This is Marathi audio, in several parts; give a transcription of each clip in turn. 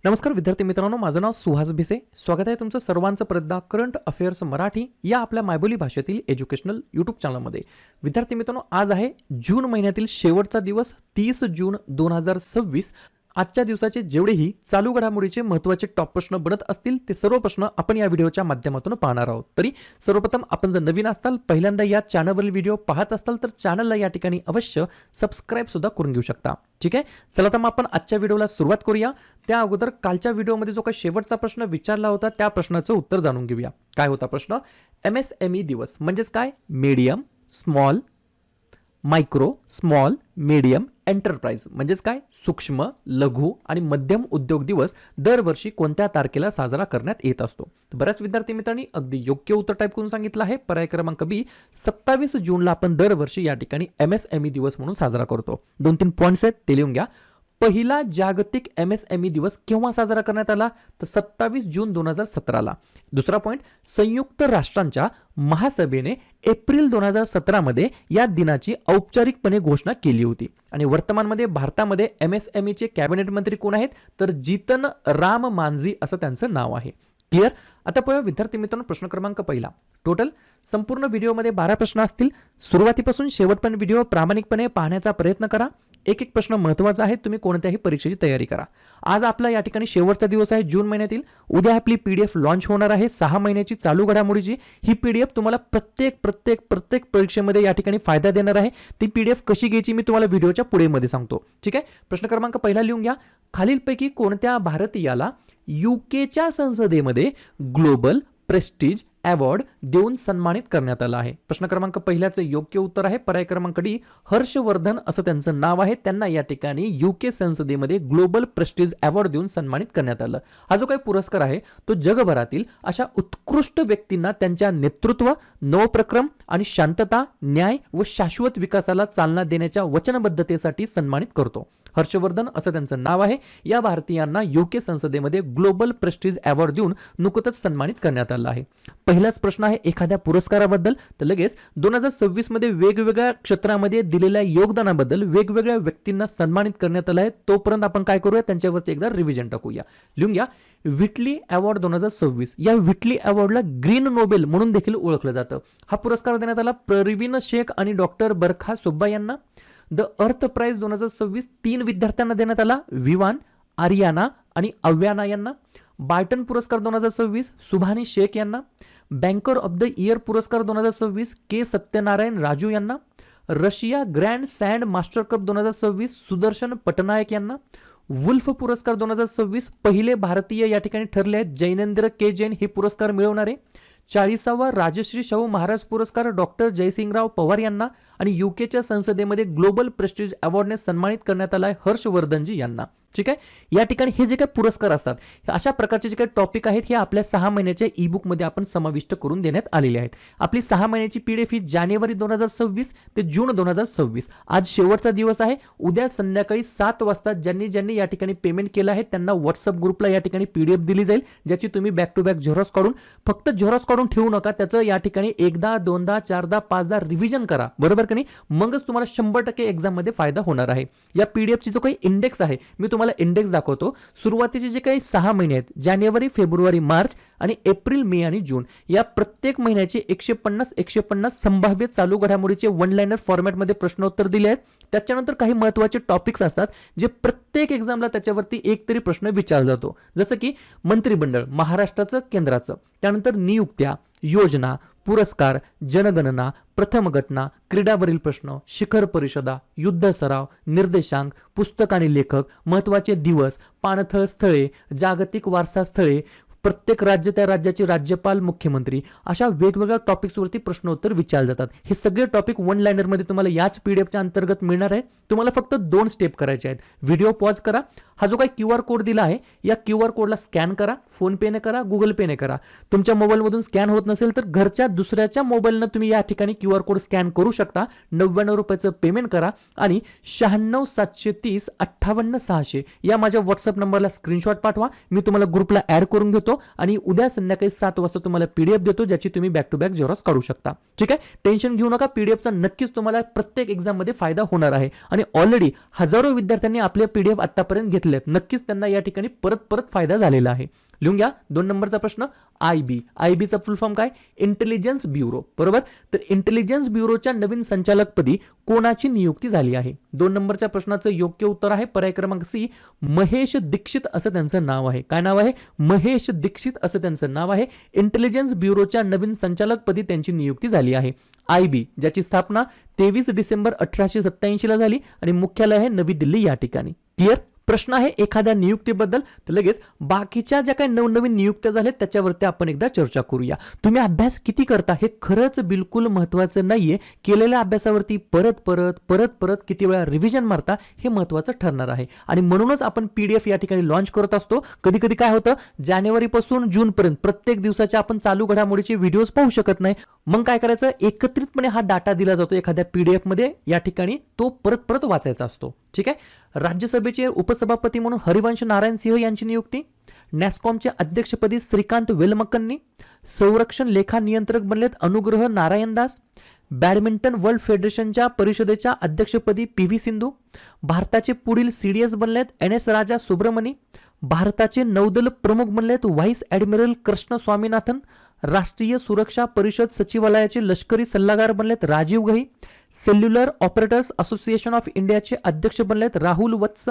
नमस्कार विद्यार्थी मित्रांनो, माझं नाव सुहास भिसे. स्वागत आहे तुमचं सर्वांचं प्रदा करंट अफेअर्स मराठी या आपल्या मायबोली भाषेतील एज्युकेशनल यूट्यूब चॅनलमध्ये. विद्यार्थी मित्रांनो, आज आहे जून महिन्यातील शेवटचा दिवस 30 जून 2026. आजच्या दिवसाचे जेवढेही चालू घडामोडीचे महत्त्वाचे टॉप प्रश्न बनत असतील ते सर्व प्रश्न आपण या व्हिडिओच्या माध्यमातून पाहणार आहोत. तरी सर्वप्रथम आपण जर नवीन असाल, पहिल्यांदा या चॅनलवरील व्हिडिओ पाहत असाल तर चॅनलला या ठिकाणी अवश्य सबस्क्राईब सुद्धा करून घेऊ शकता. ठीक आहे, चला तर मग आपण आजच्या व्हिडिओला सुरुवात करूया. त्या अगोदर कालच्या व्हिडिओमध्ये जो काही शेवटचा प्रश्न विचारला होता त्या प्रश्नाचं उत्तर जाणून घेऊया. काय होता प्रश्न? MSME दिवस म्हणजेच काय? Medium, small, micro, small, medium enterprise म्हणजेच काय? सूक्ष्म, लघु आणि मध्यम उद्योग दिवस दरवर्षी कोणत्या तारखेला साजरा करण्यात येत असतो? बऱ्याच विद्यार्थी मित्रांनी अगदी योग्य उत्तर टाईप करून सांगितलं आहे. पर्याय क्रमांक बी, 27 जूनला आपण दरवर्षी या ठिकाणी MSME दिवस म्हणून साजरा करतो. 2-3 पॉईंट्स आहेत ते लिहून घ्या. पहिला जागतिक MSME दिवस केव्हा साजरा करण्यात आला? तर 27 जून 2017ला. दुसरा पॉईंट, संयुक्त राष्ट्रांच्या महासभेने एप्रिल 2017 मध्ये या दिनाची औपचारिकपणे घोषणा केली होती. आणि वर्तमानमध्ये भारतामध्ये MSME चे कॅबिनेट मंत्री कोण आहेत? तर जीतन राम मांझी असं त्यांचं नाव आहे. क्लिअर? आता पाहूया विद्यार्थी मित्रांनो प्रश्न क्रमांक पहिला. टोटल संपूर्ण व्हिडिओमध्ये 12 प्रश्न असतील. सुरुवातीपासून शेवटपर्यंत व्हिडिओ प्रामाणिकपणे पाहण्याचा प्रयत्न करा. एक एक प्रश्न महत्त्वाचा आहे. तुम्ही कोणत्याही परीक्षेची तयारी करा. आज आपला या ठिकाणी शेवटचा दिवस आहे जून महिन्यातील. उद्या आपली PDF लॉन्च होणार आहे 6 महिन्याची चालू घडामोडीची. ही PDF तुम्हाला प्रत्येक परीक्षेमध्ये या ठिकाणी फायदा देणार आहे. ती PDF कशी घ्यायची मी तुम्हाला व्हिडिओच्या पुढे मध्ये सांगतो. ठीक आहे, प्रश्न क्रमांक पहिला लिहून घ्या. खालीलपैकी कोणत्या भारतीयाला UKच्या संसदेमध्ये ग्लोबल प्रेस्टीज अवॉर्ड देऊन सन्मानित करण्यात आला आहे? प्रश्न क्रमांक पहिल्याचं योग्य उत्तर आहे पर्याय क्रमांक डी, हर्षवर्धन असं त्यांचं नाव आहे. त्यांना या ठिकाणी UK संसदेमध्ये ग्लोबल प्रेस्टीज अवॉर्ड देऊन सन्मानित करण्यात आलं. हा जो काही पुरस्कार आहे तो जगभरातील अशा उत्कृष्ट व्यक्तींना त्यांच्या नेतृत्व, नवप्रक्रम आणि शांतता, न्याय व शाश्वत विकासाला चालना देण्याच्या वचनबद्धतेसाठी सन्मानित करतो. हर्षवर्धन असं त्यांचं नाव आहे. या भारतीयांना UK संसदेमध्ये ग्लोबल प्रेस्टीज अवॉर्ड देऊन नुकतंच सन्मानित करण्यात आलं आहे. पहिलाच प्रश्न आहे एखाद्या पुरस्काराबद्दल. तर लगेच 2026 मध्ये वेगवेगळ्या क्षेत्रामध्ये दिलेल्या योगदानाबद्दल वेगवेगळ्या व्यक्तींना सन्मानित करण्यात आलं आहे. तोपर्यंत आपण काय करूया, त्यांच्यावरती एकदा रिव्हिजन टाकूया. लिहून घ्या. Whitley award 2026. या व्हिटली अवॉर्डला ग्रीन नोबेल म्हणून देखील ओळखलं जातं. हा पुरस्कार देण्यात आला प्रवीण शेख आणि डॉक्टर बरखा सुब्बा यांना. द अर्थ प्राइज 2026 3 विद्यार्थ्यांना देण्यात आला, विवान, आर्याना आणि अव्याना यांना. बार्टन पुरस्कार 2026 सुभानी शेख यांना. बँकर ऑफ द इयर पुरस्कार 2026 के सत्यनारायण राजू यांना. Russia grand sand master cup 2026 Sudarshan Pattnaik यांना. वुल्फ पुरस्कार 2026 पहिले भारतीय या ठिकाणी ठरले आहेत जैनेंद्र के जैन हे पुरस्कार मिळवणारे. 40वा राजश्री शाहू महाराज पुरस्कार डॉक्टर जयसिंगराव पवार यांना. आणि UKच्या संसदेमध्ये ग्लोबल प्रेस्टीज अवॉर्डने सन्मानित करण्यात आला आहे हर्षवर्धनजी यांना. ठीक आहे, या ठिकाणी हे जे काही पुरस्कार असतात अशा प्रकारचे जे काही टॉपिक आहेत हे आपल्या 6 महिन्याच्या ई-बुक मध्ये आपण समाविष्ट करून देण्यात आलेले आहेत. आपली 6 महिन्याची PDF ही जानेवारी 2026 ते जून 2026. आज शेवटचा दिवस आहे. उद्या संध्याकाळी 7 वाजता ज्यांनी या ठिकाणी पेमेंट केलं आहे त्यांना व्हॉट्सअप ग्रुपला या ठिकाणी PDF दिली जाईल, ज्याची तुम्ही बॅक टू बॅक झेरॉक्स काढून, फक्त झेरॉक्स काढून ठेवू नका, त्याचं या ठिकाणी 1दा 2दा 4दा 5दा रिव्हिजन करा. बरोबर का नाही? मगच तुम्हाला 100% एक्झाम मध्ये फायदा होणार आहे. या PDF ची जो काही इंडेक्स आहे मी तुम्हाला इंडेक्स दाखवतो. सुरुवातीचे जे काही 6 महिने आहेत जानेवारी, फेब्रुवारी, मार्च आणि एप्रिल, मे आणि जून, या प्रत्येक महिन्याचे 150 संभाव्य चालू घडामोडीचे वन लाइनर फॉर्मॅटमध्ये प्रश्नोत्तर दिले आहेत. त्याच्यानंतर काही महत्त्वाचे टॉपिक्स असतात जे प्रत्येक एक्झामला त्याच्यावरती एक तरी प्रश्न विचारला जातो. जसं की मंत्रिमंडळ, महाराष्ट्राचं, केंद्राचं. त्यानंतर नियुक्त्या, योजना, पुरस्कार, जनगणना, प्रथम घटना, क्रीडावरील प्रश्न, शिखर परिषदा, युद्ध सराव, निर्देशांक, पुस्तक आणि लेखक, महत्त्वाचे दिवस, पाणथळ स्थळे, जागतिक वारसा स्थळे, प्रत्येक राज्य त्या राज्याचे राज्यपाल, मुख्यमंत्री, अशा वेगवेगळ्या टॉपिक्सवरती प्रश्नोत्तर विचारले जातात. हे सगळे टॉपिक वन लाइनरमध्ये तुम्हाला याच PDFच्या अंतर्गत मिळणार आहे. तुम्हाला फक्त 2 स्टेप करायचे आहेत. व्हिडिओ पॉज करा. हा जो काही QR कोड दिला आहे या QR कोडला स्कॅन करा. फोन पेने करा, गुगल पेने करा. तुमच्या मोबाईलमधून स्कॅन होत नसेल तर घरच्या दुसऱ्याच्या मोबाईलनं तुम्ही या ठिकाणी QR कोड स्कॅन करू शकता. 99 रुपयाचं पेमेंट करा आणि 96 730 58 600 या माझ्या व्हॉट्सअप नंबरला स्क्रीनशॉट पाठवा. मी तुम्हाला ग्रुपला ऍड करून घेतो. करतो आणि उद्या संध्याकाळी 7 वाजता तुम्हाला पीडीएफ देतो, ज्याची तुम्ही बॅक टू बॅक झेरॉक्स काढू शकता. ठीक आहे, टेन्शन घेऊ नका, पीडीएफचा नक्कीच तुम्हाला प्रत्येक एक्झाम मध्ये फायदा होणार आहे. आणि ऑलरेडी हजारो विद्यार्थ्यांनी आपले पीडीएफ आतापर्यंत घेतलेत, नक्कीच त्यांना या ठिकाणी परत फायदा झालेला आहे. लिहून घ्या 2 नंबरचा प्रश्न. आयबीचा फुल फॉर्म काय? Intelligence bureau. बरोबर, तर इंटेलिजन्स ब्युरोच्या नवीन संचालकपदी कोणाची नियुक्ती झाली आहे? 2 नंबरच्या प्रश्नाचं योग्य उत्तर आहे पर्याय क्रमांक सी, महेश दीक्षित असं त्यांचं नाव आहे. काय नाव आहे? महेश दीक्षित असं त्यांचं नाव आहे. इंटेलिजन्स ब्युरोच्या नवीन संचालकपदी त्यांची नियुक्ती झाली आहे. आयबी ज्याची स्थापना 23 डिसेंबर 1887 ला झाली आणि मुख्यालय आहे नवी दिल्ली या ठिकाणी. क्लिअर? प्रश्न आहे एखाद्या नियुक्तीबद्दल, तर लगेच बाकीच्या ज्या काही नवनवीन नियुक्त्या झाल्यात त्याच्यावरती आपण एकदा चर्चा करूया. तुम्ही अभ्यास किती करता हे खरंच बिलकुल महत्त्वाचं नाहीये. केलेल्या अभ्यासावरती परत किती वेळा रिव्हिजन मारता हे महत्त्वाचं ठरणार आहे. आणि म्हणूनच आपण पीडीएफ या ठिकाणी लॉन्च करत असतो. कधी कधी काय होतं, जानेवारीपासून जूनपर्यंत प्रत्येक दिवसाच्या आपण चालू घडामोडीचे व्हिडिओज पाहू शकत नाही. मग काय करायचं, एकत्रितपणे हा डाटा दिला जातो एखाद्या पीडीएफ मध्ये, या ठिकाणी तो परत वाचायचा असतो. ठीक आहे. राज्यसभेचे उपसभापती म्हणून हरिवंश नारायण सिंह यांची नियुक्ती. नॅस्कॉमच्या अध्यक्षपदी श्रीकांत वेलमकन्नी. संरक्षण लेखा नियंत्रक बनलेत अनुग्रह नारायण दास. बॅडमिंटन वर्ल्ड फेडरेशनच्या परिषदेच्या अध्यक्षपदी पी.व्ही. सिंधू. भारताचे पुढील सीडीएस बनलेत एन.एस. राजा सुब्रमणी. भारताचे नौदल प्रमुख बनलेत व्हाईस ॲडमिरल कृष्ण स्वामीनाथन. राष्ट्रीय सुरक्षा परिषद सचिवालयाचे लष्करी सल्लागार बनलेत Rajeev Ghai. Cellular operators association of इंडियाचे अध्यक्ष बनलेत Rahul Vats.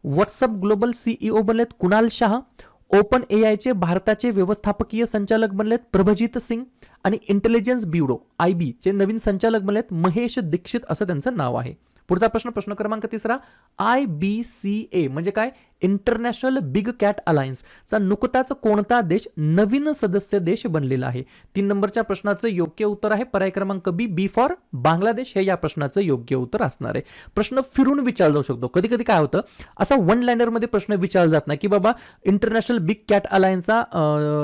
WhatsApp global CEO बनलेत कुणाल शाह. ओपन एआयचे भारताचे व्यवस्थापकीय संचालक बनलेत प्रभजित सिंग. आणि इंटेलिजन्स ब्युरो आयबी चे नवीन संचालक बनलेत महेश दीक्षित असं त्यांचं नाव आहे. पुढचा प्रश्न क्रमांक 3. IBCA म्हणजे काय? इंटरनॅशनल बिग कॅट अलायन्स चा नुकताच कोणता देश नवीन सदस्य देश बनलेला आहे? 3 नंबरच्या प्रश्नाचं योग्य उत्तर आहे पर्याय क्रमांक बी फॉर बांगलादेश हे या प्रश्नाचं योग्य उत्तर असणार आहे. प्रश्न फिरून विचारला जाऊ शकतो. कधी कधी काय होतं, असा वन लाइनर मध्ये प्रश्न विचारला जात नाही की बाबा इंटरनॅशनल बिग कॅट अलायन्सचा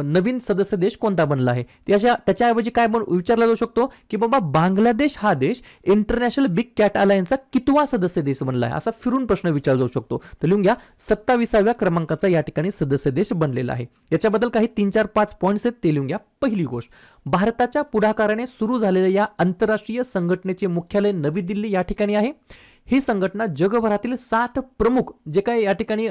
नवीन सदस्य देश कोणता बनला आहे. त्याच्याऐवजी काय विचारला जाऊ शकतो की बाबा बांगलादेश हा देश इंटरनॅशनल बिग कॅट अलायन्सचा कितवा सदस्य देश बनला आहे, असा फिरून प्रश्न विचारला जाऊ शकतो. तर लिहून घ्या 27व्या क्रमांकाचा या ठिकाणी सदस्य देश बनलेला आहे. याच्याबद्दल काही 3-4-5 पॉइंट्स आहेत ते लिहून घ्या. पहिली गोष्ट, भारताच्या पुढाकाराने सुरू झालेल्या या आंतरराष्ट्रीय संघटनेचे मुख्यालय नवी दिल्ली या ठिकाणी आहे. ही संघटना जगभरातील 7 प्रमुख जे काही या ठिकाणी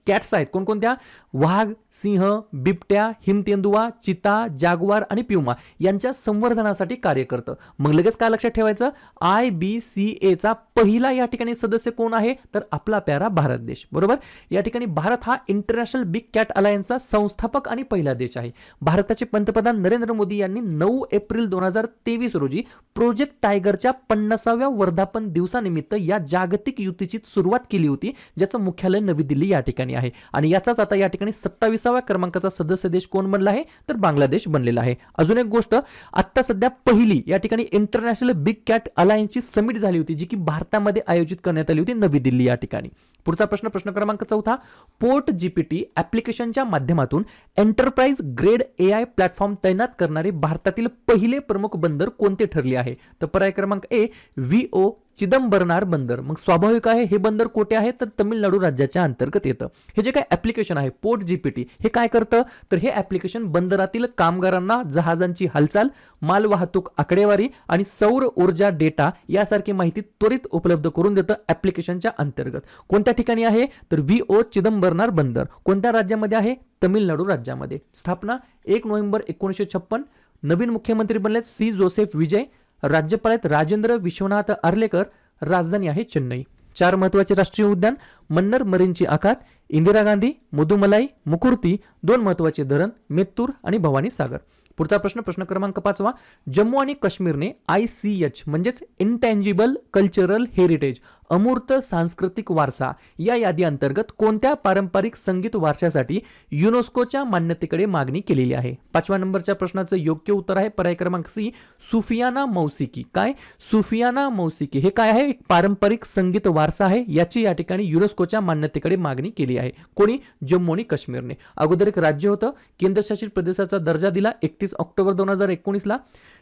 कॅट्स आहेत, कोणकोणत्या? वाघ, सिंह, बिबट्या, हिमतेंदुआ, चिता, जागवार आणि प्युमा यांच्या संवर्धनासाठी कार्य करतं. मग लगेच काय लक्षात ठेवायचं, IBCA चा पहिला या ठिकाणी सदस्य कोण आहे? तर आपला प्यारा भारत देश. बरोबर, या ठिकाणी भारत हा इंटरनॅशनल बिग कॅट अलायन्सचा संस्थापक आणि पहिला देश आहे. भारताचे पंतप्रधान नरेंद्र मोदी यांनी 9 एप्रिल 2023 रोजी प्रोजेक्ट टायगरच्या 50व्या वर्धापन दिवसानिमित्त या जागतिक युतीची सुरुवात केली होती, ज्याचं मुख्यालय नवी दिल्ली या ठिकाणी आहे. आणि याचाच आता या ठिकाणी 27व्या क्रमांकाचा सदस्य देश कोण बनला आहे? तर बांगलादेश बनलेला आहे. अजून एक गोष्ट, आता सध्या पहिली या ठिकाणी इंटरनॅशनल बिग कॅट अलायन्सची समिट झाली होती, जी की भारतामध्ये आयोजित करण्यात आली होती नवी दिल्ली या ठिकाणी. पुढचा प्रश्न क्रमांक 4. पोर्ट जीपीटी ऍप्लिकेशनच्या माध्यमातून एंटरप्राइज ग्रेड AI प्लॅटफॉर्म तैनात करणारे भारतातील पहिले प्रमुख बंदर कोणते ठरले आहे? तर पर्याय क्रमांक ए VO चिदंबरनार बंदर. मग स्वाभाविक आहे हे बंदर कोठे आहे? तर तमिळनाडू राज्याच्या अंतर्गत येतं. हे जे काय ऍप्लिकेशन आहे पोर्ट जीपीटी हे काय करतं? तर हे ऍप्लिकेशन बंदरातील कामगारांना जहाजांची हालचाल, मालवाहतूक आकडेवारी आणि सौर ऊर्जा डेटा यासारखी माहिती त्वरित उपलब्ध करून देतं ऍप्लिकेशनच्या अंतर्गत. कोणत्या ठिकाणी आहे? तर VO चिदंबरनार बंदर. कोणत्या राज्यामध्ये आहे? तमिळनाडू राज्यामध्ये. स्थापना 1 नोव्हेंबर 1956. नवीन मुख्यमंत्री बनलेत सी जोसेफ विजय. राज्यपाल आहेत राजेंद्र विश्वनाथ आर्लेकर. राजधानी आहे चेन्नई. 4 महत्वाचे राष्ट्रीय उद्यान, मन्नर मरीनची आखात, इंदिरा गांधी, मुदुमलाई, मुकुर्ती. 2 महत्वाचे धरण, मेत्तूर आणि भवानी सागर. पुढचा प्रश्न क्रमांक 5. जम्मू आणि काश्मीरने ICH म्हणजेच इंटँजिबल कल्चरल हेरिटेज अमूर्त सांस्कृतिक वारसा या यादी अंतर्गत कोणत्या पारंपरिक संगीत वारशासाठी युनेस्कोच्या मान्यतेकडे मागणी केलेली आहे? 5व्या नंबरच्या प्रश्नाचं योग्य उत्तर आहे पर्याय क्रमांक सी सुफियाना मौसिकी. काय? सुफियाना मौसिकी हे काय आहे? एक पारंपरिक संगीत वारसा आहे. याची या ठिकाणी युनेस्कोच्या मान्यतेकडे मागणी केली आहे. कोणी? जम्मू आणि काश्मीरने. अगोदर एक राज्य होतं, केंद्रशासित प्रदेशाचा दर्जा दिला 31 ऑक्टोबर 2019 ला.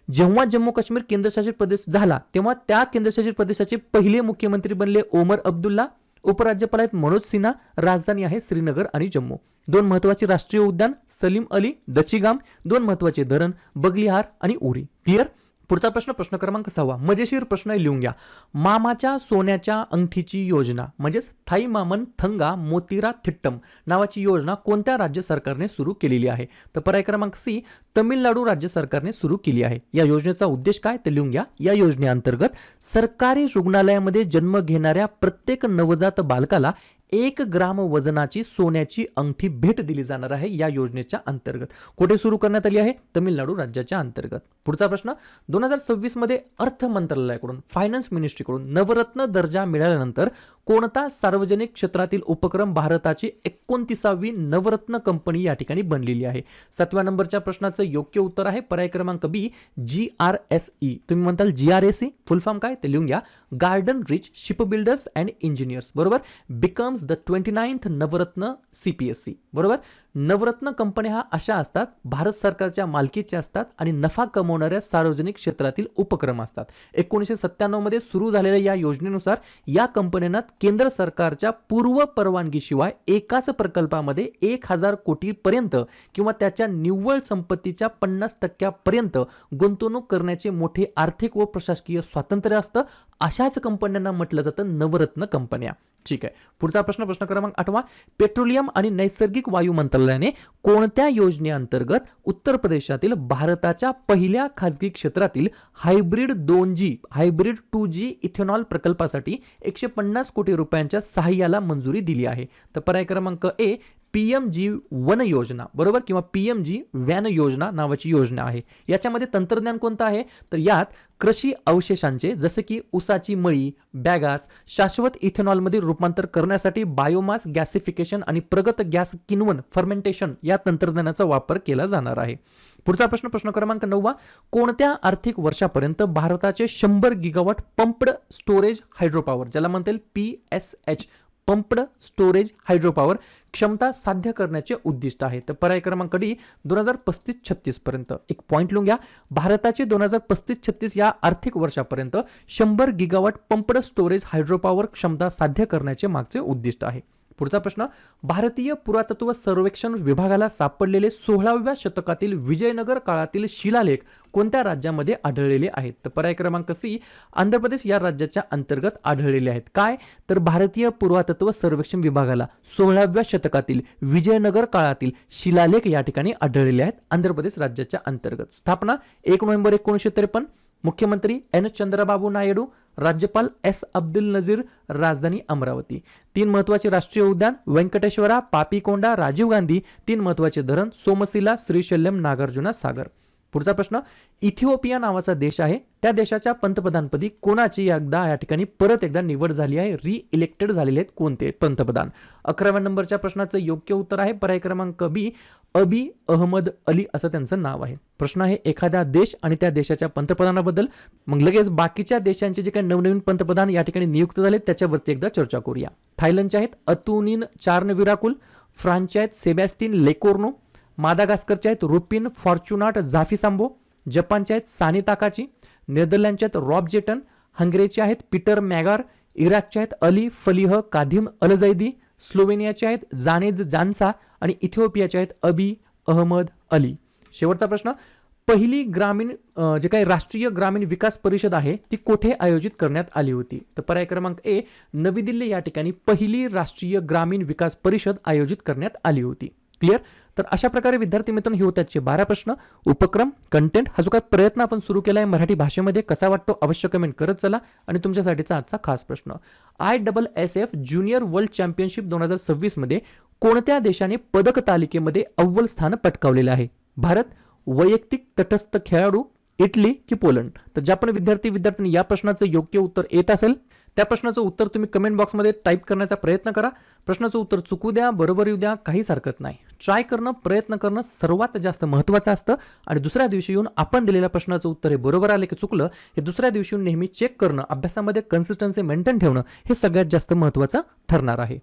जेव्हा जम्मू काश्मीर केंद्रशासित प्रदेश झाला तेव्हा त्या केंद्रशासित प्रदेशाचे पहिले मुख्यमंत्री बनले ओमर अब्दुल्ला. उपराज्यपाल आहेत मनोज सिन्हा, राजधानी आहे श्रीनगर आणि जम्मू. 2 महत्वाचे राष्ट्रीय उद्यान सलीम अली, दचीगाम. 2 महत्वाचे धरण बगलिहार आणि उरी. क्लिअर. पुढचा प्रश्न, प्रश्न क्रमांक 6. मजेशीर प्रश्न लिहून घ्या. मामाच्या सोन्याच्या अंगठीची योजना म्हणजेच थाई मामन थंगा मोतीरा थिट्टम नावाची योजना कोणत्या राज्य सरकारने सुरू केलेली आहे? तर पर्याय क्रमांक सी, तमिळनाडू राज्य सरकारने सुरू केली आहे. या योजनेचा उद्देश काय ते लिहून घ्या. या योजनेअंतर्गत सरकारी रुग्णालयामध्ये जन्म घेणाऱ्या प्रत्येक नवजात बालकाला 1 ग्राम वजनाची सोन्याची अंगठी भेट दिली जाणार आहे. या योजनेच्या अंतर्गत कुठे सुरू करण्यात आली आहे? तमिळनाडू राज्याच्या अंतर्गत. पुढचा प्रश्न, 2026 मध्ये अर्थ मंत्रालयाकडून फायनान्स मिनिस्ट्रीकडून नवरत्न दर्जा मिळाल्यानंतर कोणता सार्वजनिक क्षेत्रातील उपक्रम भारताची 29वी नवरत्न कंपनी या ठिकाणी बनलेली आहे? 7व्या नंबरच्या प्रश्नाचं योग्य उत्तर आहे पर्याय क्रमांक बी, GRSE. तुम्ही म्हणताल GRSE फुल फॉर्म काय ते लिहून घ्या. Garden Reach Shipbuilders and engineers. बरोबर. Becomes the 29th Navratna CPSE. बरोबर. नवरत्न कंपन्या हा अशा असतात भारत सरकारच्या मालकीच्या असतात आणि नफा कमवणाऱ्या सार्वजनिक क्षेत्रातील उपक्रम असतात. 1997 मध्ये सुरू झालेल्या या योजनेनुसार या कंपन्यांना केंद्र सरकारच्या पूर्व परवानगीशिवाय एकाच प्रकल्पामध्ये 1000 कोटी पर्यंत किंवा त्याच्या निव्वळ संपत्तीच्या 50% पर्यंत गुंतवणूक करण्याचे मोठे आर्थिक व प्रशासकीय स्वातंत्र्य असतं. अशाच कंपन्यांना म्हटलं जातं नवरत्न कंपन्या. ठीक आहे. पुढचा प्रश्न, प्रश्न क्रमांक 8. पेट्रोलियम आणि नैसर्गिक वायू मंत्रालयाने कोणत्या योजनेअंतर्गत उत्तर प्रदेशातील भारताच्या पहिल्या खाजगी क्षेत्रातील हायब्रिड 2G इथेनॉल प्रकल्पासाठी 150 कोटी रुपयांच्या सहाय्याला मंजुरी दिली आहे? तर पर्याय क्रमांक ए, PMG वन योजना. बरोबर. किंवा PMG व्यान योजना नावाची योजना आहे. याच्यामध्ये तंत्रज्ञान कोणतं आहे? तर यात कृषी अवशेषांचे जसे की ऊसाची मळी, बॅगास शाश्वत इथेनॉलमध्ये रूपांतर करण्यासाठी बायोमास गॅसिफिकेशन आणि प्रगत गॅस किण्वन फर्मेंटेशन या तंत्रज्ञानाचा वापर केला जाणार आहे. पुढचा प्रश्न, प्रश्न क्रमांक 9. कोणत्या आर्थिक वर्षापर्यंत भारताचे 100 गिगावॉट पंप्ड स्टोरेज हायड्रोपॉवर, ज्याला म्हणतील PSH पंप्ड स्टोरेज हायड्रोपॉवर क्षमता साध्य करण्याचे उद्दिष्ट आहे? तर पर्याय क्रमांक डी, 2035-36 पर्यंत. एक पॉइंट लिहून घ्या. भारताचे 2035-36 या आर्थिक वर्षापर्यंत 100 गिगावॉट पंप्ड स्टोरेज हायड्रोपॉवर क्षमता साध्य करण्याचे मागचे उद्दिष्ट आहे. पुढचा प्रश्न, भारतीय पुरातत्व सर्वेक्षण विभागाला सापडलेले 16व्या शतकातील विजयनगर काळातील शिलालेख कोणत्या राज्यामध्ये आढळलेले आहेत? तर पर्याय क्रमांक सी, आंध्र प्रदेश या राज्याच्या अंतर्गत आढळलेले आहेत. काय? तर भारतीय पुरातत्व सर्वेक्षण विभागाला 16व्या शतकातील विजयनगर काळातील शिलालेख या ठिकाणी आढळलेले आहेत आंध्र प्रदेश राज्याच्या अंतर्गत. स्थापना 1 नोव्हेंबर 1953. मुख्यमंत्री N चंद्रबाबू नायडू, राज्यपाल S अब्दुल नजीर, राजधानी अमरावती. 3 महत्वाचे राष्ट्रीय उद्यान व्यंकटेश्वरा, पापीकोंडा, राजीव गांधी. 3 महत्वाचे धरण सोमशिला, श्रीशैल्यम, नागार्जुना सागर. पुढचा प्रश्न, इथिओपिया नावाचा देश आहे. त्या देशाच्या पंतप्रधानपदी कोणाची एकदा या ठिकाणी परत एकदा निवड झाली आहे? रिइलेक्टेड झालेले आहेत कोणते पंतप्रधान? 11व्या नंबरच्या प्रश्नाचं योग्य उत्तर आहे पर्याय क्रमांक बी, अबी अहमद अली असं त्यांचं नाव आहे. प्रश्न आहे एखादा देश आणि त्या देशाच्या पंतप्रधानाबद्दल. मग लगेच बाकीच्या देशांचे जे काही नवनवीन पंतप्रधान या ठिकाणी नियुक्त झाले त्याच्यावरती एकदा चर्चा करूया. थायलंडचे आहेत अतुनिन चार्नविराकुल, फ्रान्सचे आहेत सेबॅस्टिन लेकोर्नो, मादागास्करचे आहेत रुपिन फॉर्च्युनाट झाफिसांबो, जपानचे आहेत सानी ताकाची, नेदरलँडचे आहेत रॉब जेटन, हंगेरीचे आहेत पीटर मॅगार, इराकचे आहेत अली फलिह काधिम अलजैदी, स्लोवेनियाचे आहेत जानेज जानसा आणि इथिओपियाचे आहेत अबी अहमद अली. शेवटचा प्रश्न, पहिली ग्रामीण जे काही राष्ट्रीय ग्रामीण विकास परिषद आहे ती कुठे आयोजित करण्यात आली होती? तर पर्याय क्रमांक ए, नवी दिल्ली या ठिकाणी पहिली राष्ट्रीय ग्रामीण विकास परिषद आयोजित करण्यात आली होती. क्लिअर. तर अशा प्रकारे विद्यार्थी मित्रांनो हे होते आजचे 12 प्रश्न. उपक्रम, कंटेंट, हा जो काही प्रयत्न आपण सुरू केला आहे मराठी भाषेमध्ये कसा वाटतो अवश्य कमेंट करत चला. आणि तुमच्यासाठीचा आजचा खास प्रश्न, ISSF ज्युनियर वर्ल्ड चॅम्पियनशिप 2026 मध्ये कोणत्या देशाने पदक तालिकेमध्ये अव्वल स्थान पटकावलेले आहे? भारत, वैयक्तिक तटस्थ खेळाडू, इटली की पोलंड? तर ज्या पण विद्यार्थ्यांनी या प्रश्नाचं योग्य उत्तर येत असेल त्या प्रश्नाचं उत्तर तुम्ही कमेंट बॉक्समध्ये टाईप करण्याचा प्रयत्न करा. प्रश्नाचं उत्तर चुकू द्या, बरोबर येऊ द्या, काहीच हरकत नाही. ट्राय करणं, प्रयत्न करणं सर्वात जास्त महत्त्वाचं असतं. आणि दुसऱ्या दिवशी येऊन आपण दिलेल्या प्रश्नाचं उत्तर हे बरोबर आले की चुकलं हे दुसऱ्या दिवशी येऊन नेहमी चेक करणं, अभ्यासामध्ये कन्सिस्टन्सी मेंटेन ठेवणं हे सगळ्यात जास्त महत्त्वाचं ठरणार आहे.